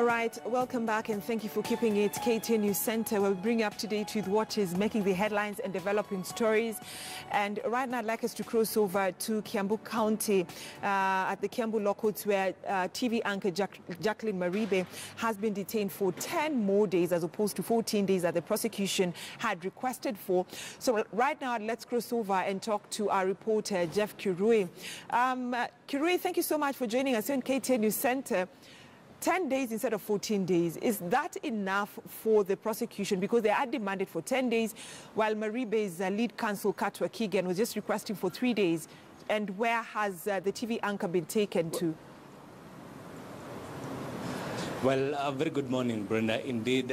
All right, welcome back and thank you for keeping it KTN News Center, where we bring you up to date with what is making the headlines and developing stories. And right now I'd like us to cross over to Kiambu County at the Kiambu Law Courts, where TV anchor Jacque Maribe has been detained for 10 more days as opposed to 14 days that the prosecution had requested for. So right now let's cross over and talk to our reporter Jeff Kirui. Kirui, thank you so much for joining us in KTN News Center. 10 days instead of 14 days, is that enough for the prosecution? Because they are demanded for 10 days, while Maribe's lead counsel, Katwa Keegan, was just requesting for 3 days. And where has the TV anchor been taken to? Well, very good morning, Brenda. Indeed,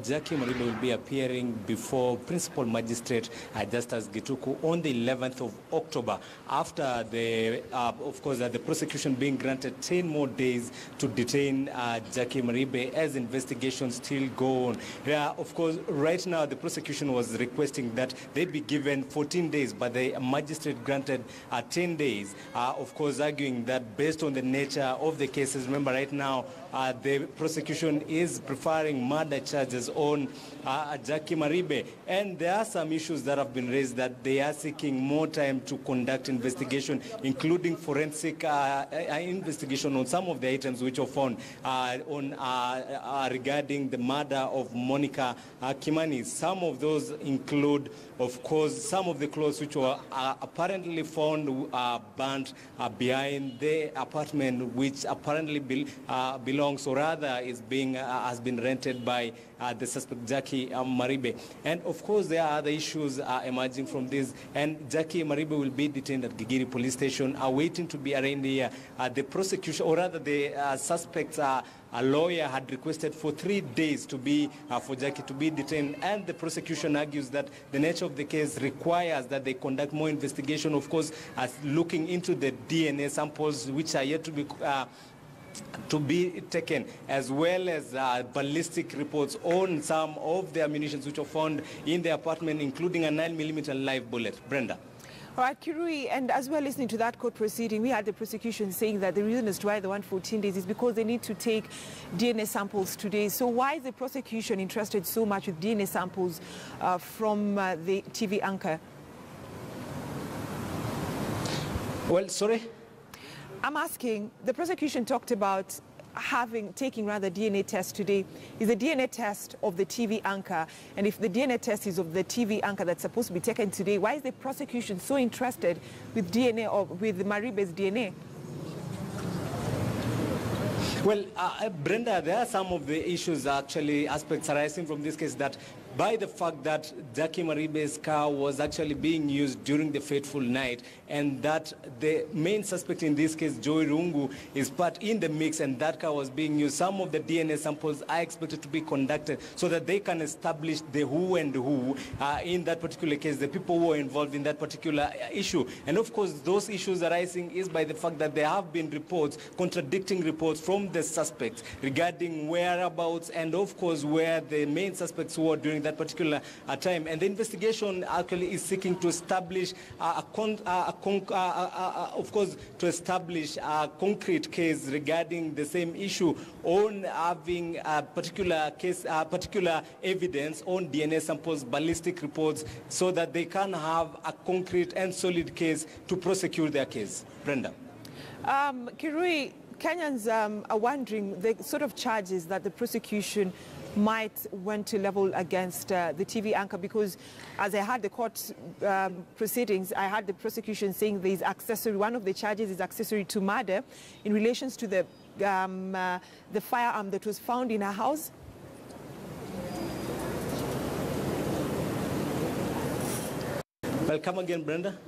Jacque Maribe will be appearing before Principal Magistrate Justus Kituku on the 11th of October, after the, of course, the prosecution being granted 10 more days to detain Jacque Maribe as investigations still go on. Of course, right now the prosecution was requesting that they be given 14 days, but the magistrate granted 10 days, of course, arguing that based on the nature of the cases. Remember, right now, the prosecution is preferring murder charges on Jacque Maribe, and there are some issues that have been raised that they are seeking more time to conduct investigation, including forensic investigation on some of the items which were found regarding the murder of Monica Kimani. Some of those include, of course, some of the clothes which were apparently found burnt behind the apartment, which apparently belongs, or rather is being has been rented by the suspect Jacque Maribe. And of course there are other issues emerging from this, and Jacque Maribe will be detained at Gigiri police station, waiting to be arraigned here. The prosecution, or rather the suspect's a lawyer had requested for 3 days to be for Jacque to be detained, and the prosecution argues that the nature of the case requires that they conduct more investigation, of course, looking into the DNA samples which are yet to be taken, as well as ballistic reports on some of the ammunition which were found in the apartment, including a 9mm live bullet. Brenda. All right, Kirui, and as we're listening to that court proceeding, we had the prosecution saying that the reason as to why they want 14 days is because they need to take DNA samples today. So why is the prosecution interested so much with DNA samples from the TV anchor? Well, sorry? I'm asking, the prosecution talked about taking DNA tests today. Is the DNA test of the TV anchor, and if the DNA test is of the TV anchor that's supposed to be taken today, why is the prosecution so interested with DNA, or with Maribe's DNA? Well, Brenda, there are some of the issues, actually, aspects arising from this case, that by the fact that Jacque Maribe's car was actually being used during the fateful night, and that the main suspect in this case, Joy Rungu, is part in the mix, and that car was being used. Some of the DNA samples are expected to be conducted so that they can establish the who and who in that particular case, the people who are involved in that particular issue. And of course, those issues arising is by the fact that there have been reports, contradicting reports from the suspects regarding whereabouts, and of course where the main suspects were during that particular time. And the investigation actually is seeking to establish of course, to establish a concrete case regarding the same issue, on having a particular case, particular evidence on DNA samples, ballistic reports, so that they can have a concrete and solid case to prosecute their case. Brenda. Kirui, Kenyans are wondering the sort of charges that the prosecution might want to level against the TV anchor, because as I had the court proceedings, I had the prosecution saying there is accessory. One of the charges is accessory to murder in relations to the firearm that was found in her house. Well, come again, Brenda.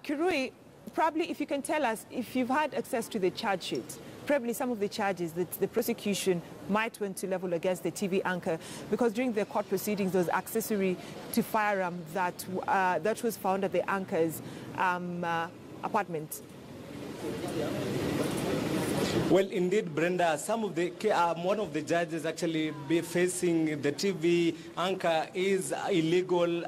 Kirui, probably if you can tell us if you've had access to the charge sheet, probably some of the charges that the prosecution might want to level against the TV anchor, because during the court proceedings there was accessory to firearm that was found at the anchor's apartment. Well, indeed, Brenda, some of the one of the judges actually be facing the TV anchor is illegal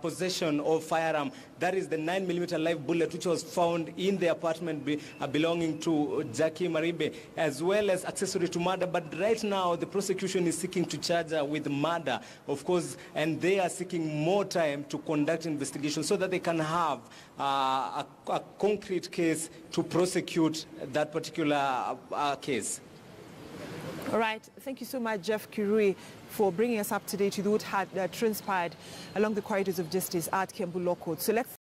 possession of firearm. That is the 9mm live bullet which was found in the apartment belonging to Jacque Maribe, as well as accessory to murder. But right now, the prosecution is seeking to charge her with murder, of course, and they are seeking more time to conduct investigation so that they can have a concrete case to prosecute that particular case. All right. Thank you so much, Jeff Kirui, for bringing us up to date with what had transpired along the corridors of justice at Kiambu Court. So let's